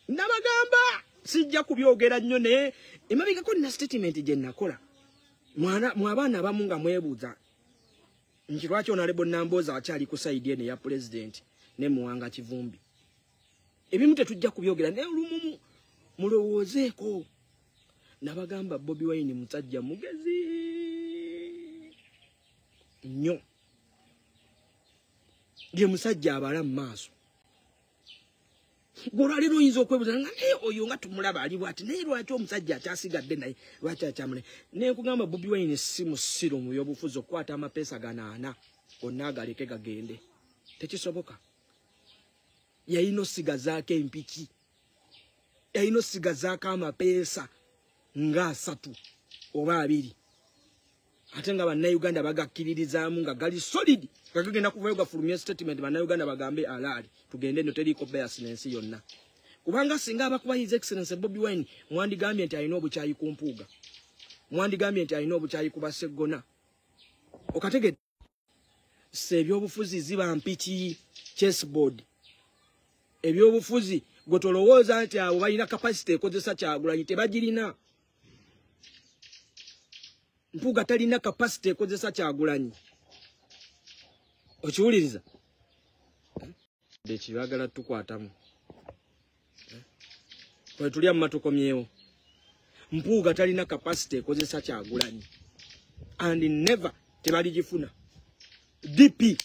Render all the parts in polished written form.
Nabagamba sijja kubyogera nnyo ne emabega ko na statement je nakola. Mwana abamu nga mwebuuza nti lwaki Honorable Nambooza akyali ku side ene ya president ne Muwanga Kivumbi. Ebimu tetujja kubyogera ne lumu mulowoozeeko. Nabagamba Bobi Wine musajja mugezi nnyo. Ye musajja abala mu maaso. Golali oyinza okwebuuza nga oyo nga tumulaba ali bwati naye lwaki omusajja akyasigadde naye lwaki akyamule. Ne nkugamba Bobi Wine si musiro mu byobufuzi okukwata amapeesa ganaana gonna agaleke gagende. Tekisoboka. Yayino sigazaako empiki. Yayino sigazaako amapeesa nga 3 oba 2. Ate nga bannayuganda bagakkiririzaamu nga gali solid. Kagenda kuvayo gafulumya statement bannayuganda bagambe alaali. Tugende no teriko bias n'ensi yonna. Kubanga singa abakuba His Excellency Bobi Wine mwandigambye nti alina obukyayi ku mpuuga. Mwandigambye nti alina obukyayi ku Baseggona. Okategedde. Ebyobufuzi ziba mpiki chessboard. Ebyobufuzi gwe tolowooza nti abo balina capacity ekozesa Kyagulanyi tebagirina. Mpuuga talina capacity ekozesa Kyagulanyi. Okiwuliriza? Dekibagala tukwatamu. Kwe tulya mu matukomyewo. Mpuuga talina capacity ekozesa Kyagulanyi. And never tebaligifuna. DP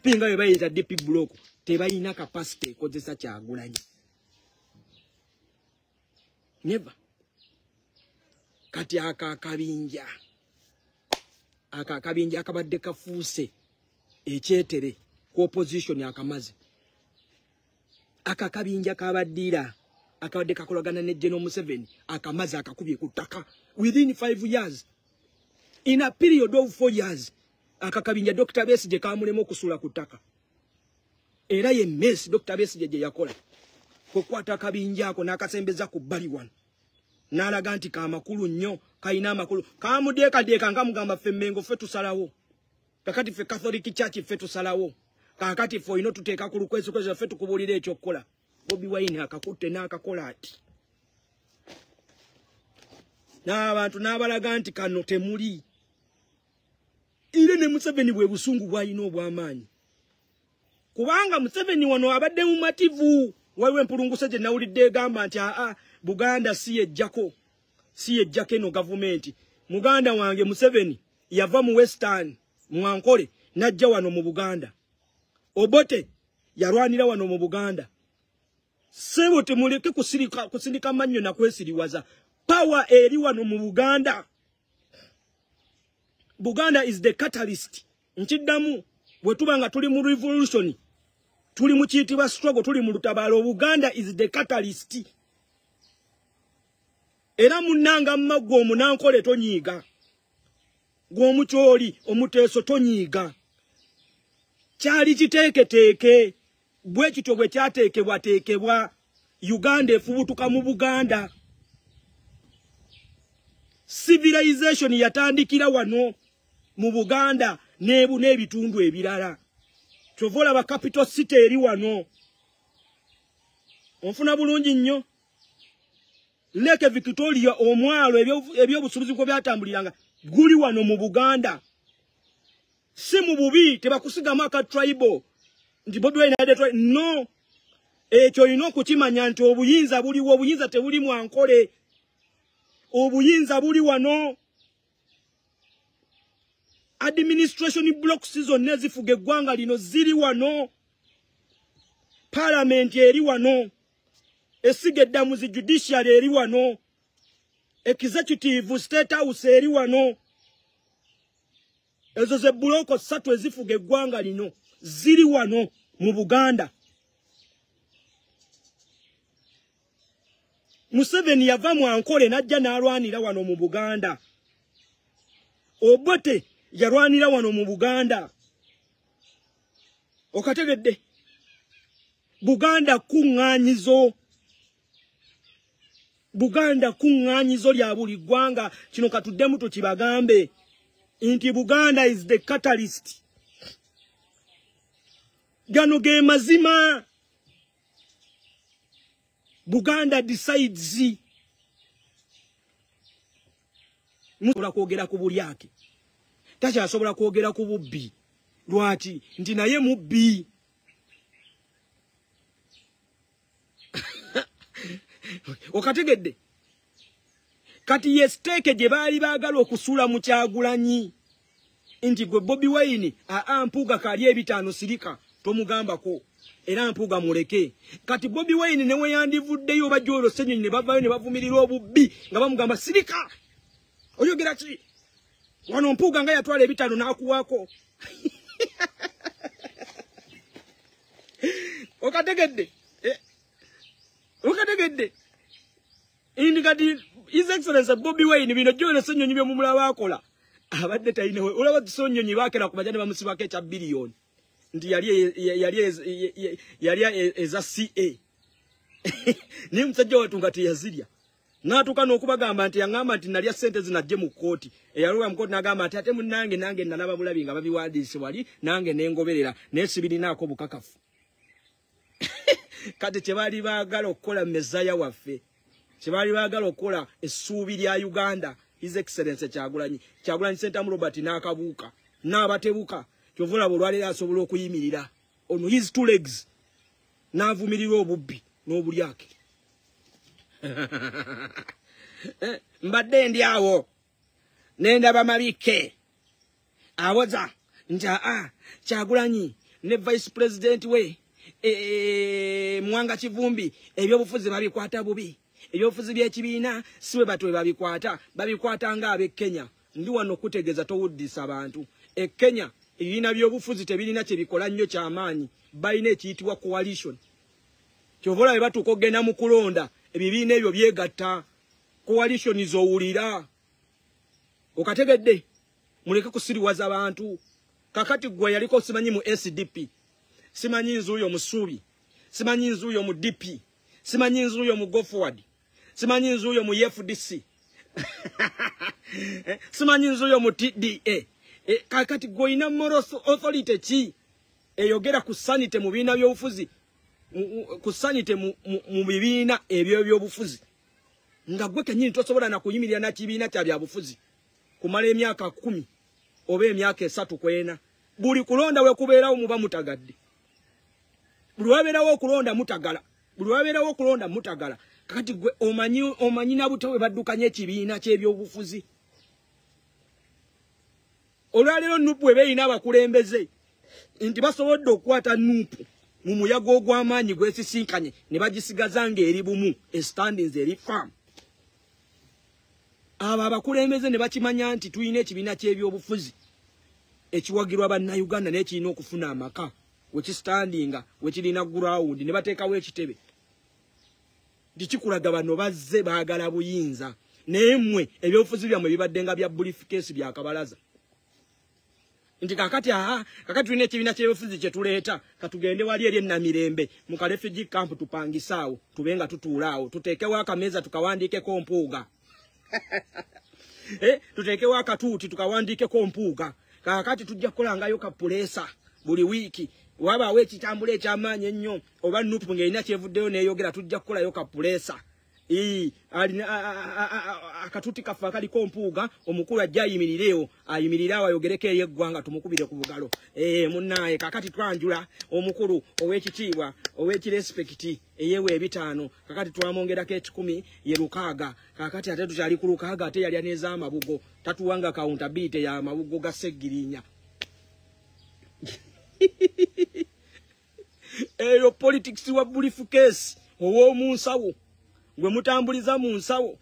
nga bwe bayita DP block tebalina capacity ekozesa Kyagulanyi. Never. Kati akakabinja akabadde kafuuse ekyetere ku opposition akamaze. Akakabinja kabadira akabadde kakolagana ne General Museveni akamaze akakubye ku ttaka within 5 years. In a period of 4 years akakabinja Dr. Besigye kamulema okusula ku ttaka. Era ye mess Dr. Besigye gye yakola kukwata akabinja ako n'akasembeza ku bbali wano. N'alaga nti ka makulu nnyo kayina amakulu kamudeekadeeka nga mugamba ffe Mmengo ffe tusalawo. Kakati ffe Catholic Church ffe tusalawo. Kakati ffe ino tuteeka ku lukweso kweso ffe tukubuulira ekyokukola. Bobi Wine akakutte n'akakola ati. N'abantu n'abalaga nti kano temuli. Ire ne Museveni bwe busungu bw'alina obw'amaanyi. Kubanga Museveni wano abadde mu mativu. Waliwo empulunguse gye nawulidde egamba nti Buganda si yejjako eno gavumenti. Muganda wange Museveni yava mu Western Mwankole najja wano mu Buganda. Obote yalwanira wano mu Buganda. Sebo temuleke kusindika mannyo na kwesiriwaza. Power eri wano mu Buganda. Buganda is the catalyst. Nkiddamu bwe tuba nga tuli mu revolution. Tuli mu kiyitibwa struggle, tuli mu lutabaalo. Buganda is the catalyst. Era munanga mmaggo omunankole tonyiiga. Gw'omukyoli omuteeso tonyiiga. Kyali kiteeketeeke. Bwe kityo bwe kyateekebwateekebwa. Uganda efubutuka mu Buganda. Civilization yatandikira wano mu Buganda n'ebitundu ebirala. Chovola ba capital city eri wano. Onfuna bulungi nnyo. Leke Victoria omwalo ebyobusuubuzi ko byatambuliranga guli wano mu Buganda. Si mu bubi tebakusigamu aka tribal. Nti Bobi Wine ade tribe. No. Ekyo ino kukimanya nti obuyinza buliwo, obuyinza tebuli Mwankole. Obuyinza buli wano. Administration block season nezifuge eggwanga lino ziri wano. Parliament eri wano. Esiga eddamuzi judiciary eri wano. Executive state house eri wano. Ezo ze buloko 3 ezifuge eggwanga lino ziri wano mu Buganda. Museveni yava Mwankole najja n'alwanira wano mu Buganda. Obote yalwanira wano mu Buganda. Okategedde. Buganda kuŋŋaanyizo. Buganda kuŋŋaanyizo lya buli ggwanga. Kino katuddemu tukibagambe. Nti Buganda is the catalyst. Gano ge mazima. Buganda decides musobola kwogera ku bulyake takyasobola kwogera ku bubbi lwaki nti naye mubbi okategedde kati ye steke gye baali baagala okusula mu Kyagulanyi nti gwe Bobi Wine Mpuuga kali ebitaano sirika tomugambako era Mpuuga muleke kati Bobi Wine ne weyandivuddeyo bajolo Ssenyonyi ne bavayo ne bavumirira obubbi nga bamugamba sirika oyogera ki wano Mpuuga nga yatwala ebitaano n'akuwaako okategedde indikati His Excellency Bobi Wine bino jolo Ssenyonyi bye mumulaba akola abadde tayine we olaba Ssenyonyi baakera ku bajane bamusibako ekya billion ndi yali eza CA ni musajja watunga tiyazirya natuka n'okubagamba nti yangamba nti nalya sente zinajje mu kooti eyaluwa mu kooti n'agamba nti ate munnange nange nalaba bulabi nga babiwandiise wali nange nengoberera nesibirinaako bukakafu kati kyebali baagala okukola Mezaya waffe kyebali baagala okukola essuubi lya Uganda His Excellency Kyagulanyi Sentamu Robert n'akabuuka n'abatebuka kyovula olwalero asobola okuyimirira on his two legs n'avumirira obubbi n'obulyake mbadde ndi awo nendaba mabike awoza nti Kyagulanyi ne Vice President we Mwanga Kivumbi ebyobufuzi babikwata bubi ebyobufuzi by'ekibiina siwe batwe babikwata nga ab'e Kenya ndi wano kutegeeza towuddisa abantu e Kenya ebibiina by'obufuzi tebirina kye bikola nnyo ky'amaanyi balina ekiyitibwa coalition kyovola bwe batuuka okugenda mu kulonda ebibiina ebyo byegatta coalition zowulira okategedde muleke kusiriwaza abantu kakati gwe yaliko simanyi mu SDP simanyi nzuuyo musuubi simanyi nzuuyo mu DP simanyi nzuuyo mu Go Forward simanyi nzuuyo mu FDC simanyi nzuuyo mu TDA kakati goina moral authority ki eyogera ku sanite mu biina by'obufuzi ku sanite mu bibiina ebyo by'obufuzi nga gwe kenyini tosobola na kuyimirira na kibiina kya byabufuzi kumala emyaka 10 oba emyaka 3 kwena buli kulonda we kubeerawo muba mutagadde buli wabeerawo okulonda mutagala kati gwe omanyi na butawe baddukanye ekibiina ky'ebyobufuzi olwalero Nuupu ebeeyina abakulembeze nti basobodde okukwata Nuupu mu muyaga ogw'amaanyi gwesisinkanye ne bagisigaza ng'eri bumu standings eri farm abo abakulembeze ne bakimanya nti tulina ekibiina ky'ebyobufuzi ekiwagirwa bannayuganda n'ekirina okufuna amaka wekistandinga wekirina ground ne bateekawo ekitebe ndikikulaga bano bazze baagala buyinza naye mmwe ebyobufuzi byammwe bibadde nga bya briefcase bya kabalaza nti kakati tulina ekibiina ky'ebyobufuzi kye tuleeta katugende wali eri Namirembe mu ka refugee camp tupangisaawo tube nga tutuulaawo tuteekewo akameeza tukawandiikeko Mpuuga tuteekewo akatuuti tukawandiikeko Mpuuga kakati tujja kukolangayo kapulesa buli wiiki wabaawo ekitambula ekyamaanyi ennyo oba Nuupu ng'erina kyevuddeyo neeyogera tujja kukolayo kapulesa akatuuti kaffe akaliko Mpuuga omukulu ajja ayimirireewo ayimirire ayogereko eri eggwanga tumukubire ku bugalo munnaaye kakati twanjula omukulu ow'ekitiibwa ow'ekirespekiti eyeewa 5 kakati twamwongerako 10 ye 6 kakati ate tukyali ku 6 ate yalya n'ez'amabugo tatuwanga accountability ya mabugo ga Seggirinya eyo politics wa briefcase ow'omunsawo gwe mutambuliza mu nsawo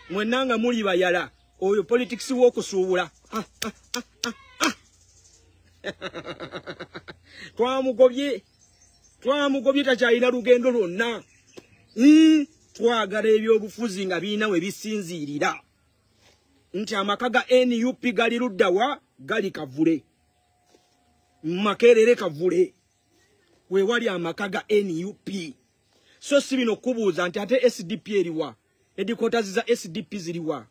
mwenanga muli bayala oyo politics w'okusuubula twamugobye takyalina lugendo lwonna twagala ebyobufuzi nga biina we bisinziirira nti amaka ga NUP gali luddawa gali Kavule Makerere Kavule we wali amaka ga NUP so si bino kubuuza nti ate SDP eriwa headquarters za SDP ziriwa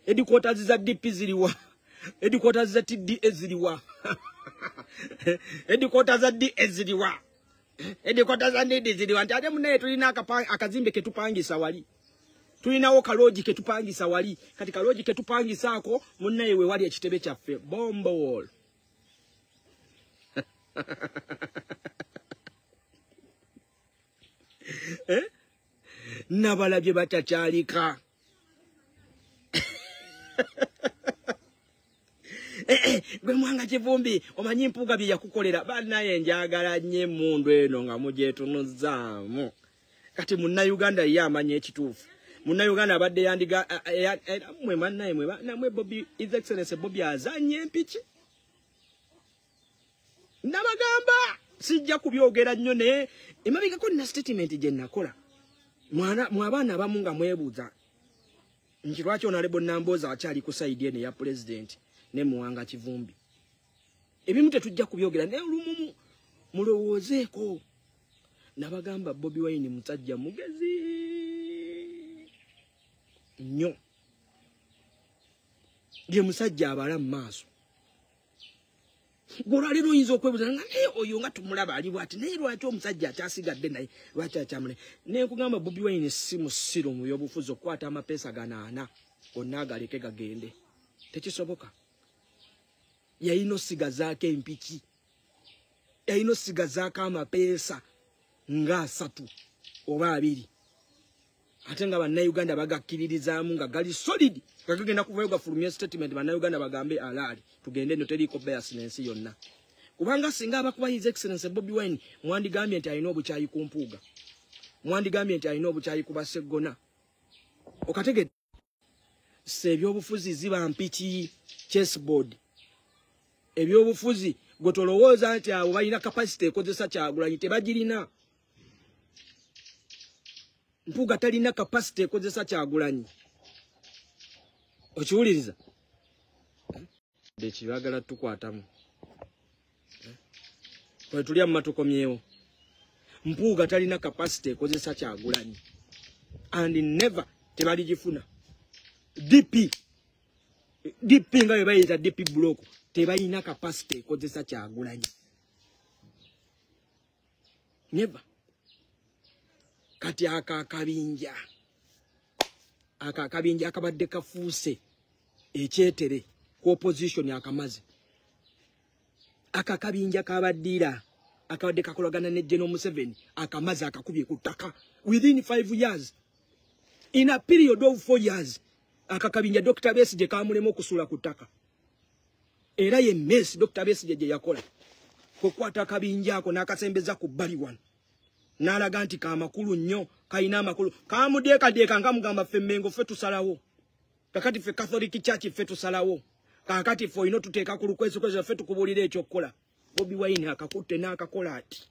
headquarters za DP ziriwa headquarters za TDA ziriwa headquarters za DS ziriwa Headquarters za ndege zili wanti ate munaye tulina akazimbe ketupangisa wali. Tulinawo kaloji ketupangisa wali. Kati kaloji ketupangisa ako munaye we wali ekitebe kyaffe bombo wall. Nabalabye batakyalika. Gwe Mwanga Kivumbi omanyi Mpuuga bye yakukolera bannaye njagala nnyo emmundu eno nga mugyetunuzzaamu. Kati Munnayuganda ye amanya ekituufu. Munnayuganda abadde yandiga mwe mannaye mwe Bobby His Excellency Bobby azanye empiki. Nabagamba sijja kubyogera nnyo naye emabegako nina statement gye nakola. Mwabaana abamu nga mwebuuza nti lwaki Honorable Nambooza akyali ku side eno ya president ne Mwanga Kivumbi. Ebimu tetujja kubyogera naye olumu mulowoozeeko. Nabagamba Bobi Wine musajja mugezi nnyo. Ye musajja abala mu maaso. Golali oyinza okwebuuza nga oyo nga tumulaba ali bw'ati naye lwaki omusajja akyasigadde naye lwaki akyamule. Ne nkugamba Bobi Wine si musiro mu byobufuzi okukwata amapeesa ganaana gonna agaleke gagende. Tekisoboka. Yayino sigazaako empiki. Yayino sigazaako amapeesa nga 3 oba 2. Ate nga bannayuganda bagakkiririzaamu nga gali solid. Kagenda kuvayo gafulumya statement bannayuganda bagambe alaali. Tugende no teriko bias n'ensi yonna. Kubanga singa abakuba His Excellency Bobi Wine mwandigambye nti alina obukyayi ku Mpuuga. Mwandigambye nti alina obukyayi ku Baseggona. Okategedde. Ebyobufuzi ziba mpiki chessboard. Ebyobufuzi gwe tolowooza nti abo balina capacity ekozesa Kyagulanyi tebagirina. Mpuuga talina capacity ekozesa Kyagulanyi. Okiwuliriza? Ekibagala tukwatamu. Kwe tulya mu matukomyewo. Mpuuga talina capacity ekozesa Kyagulanyi. And never tebaligifuna. DP nga bwe bayita DP block tebalina capacity ekozesa Kyagulanyi. Never. Kati akakabinja akabadde kafuuse ekyetere ku opposition akamaze. Akakabinja kabaddira akabadde kakolagana ne General Museveni akamaze akakubye ku ttaka within 5 years. In a period of 4 years akakabinja Dr. Besigye kamulema okusula ku ttaka. Era ye mess Dr. Besigye gye yakola kukwata akabinja ako n'akasembeza ku bbali wano. N'alaga nti kamakulu nnyo kayina amakulu kamudeekadeeka nga mugamba ffe Mmengo ffe tusalawo. Kakati ffe Catholic Church ffe tusalawo. Kakati ffe olina tuteeka ku lukweso ffe tukubuulira ekyokukola. Bobi Wine akakutte n'akakola ati.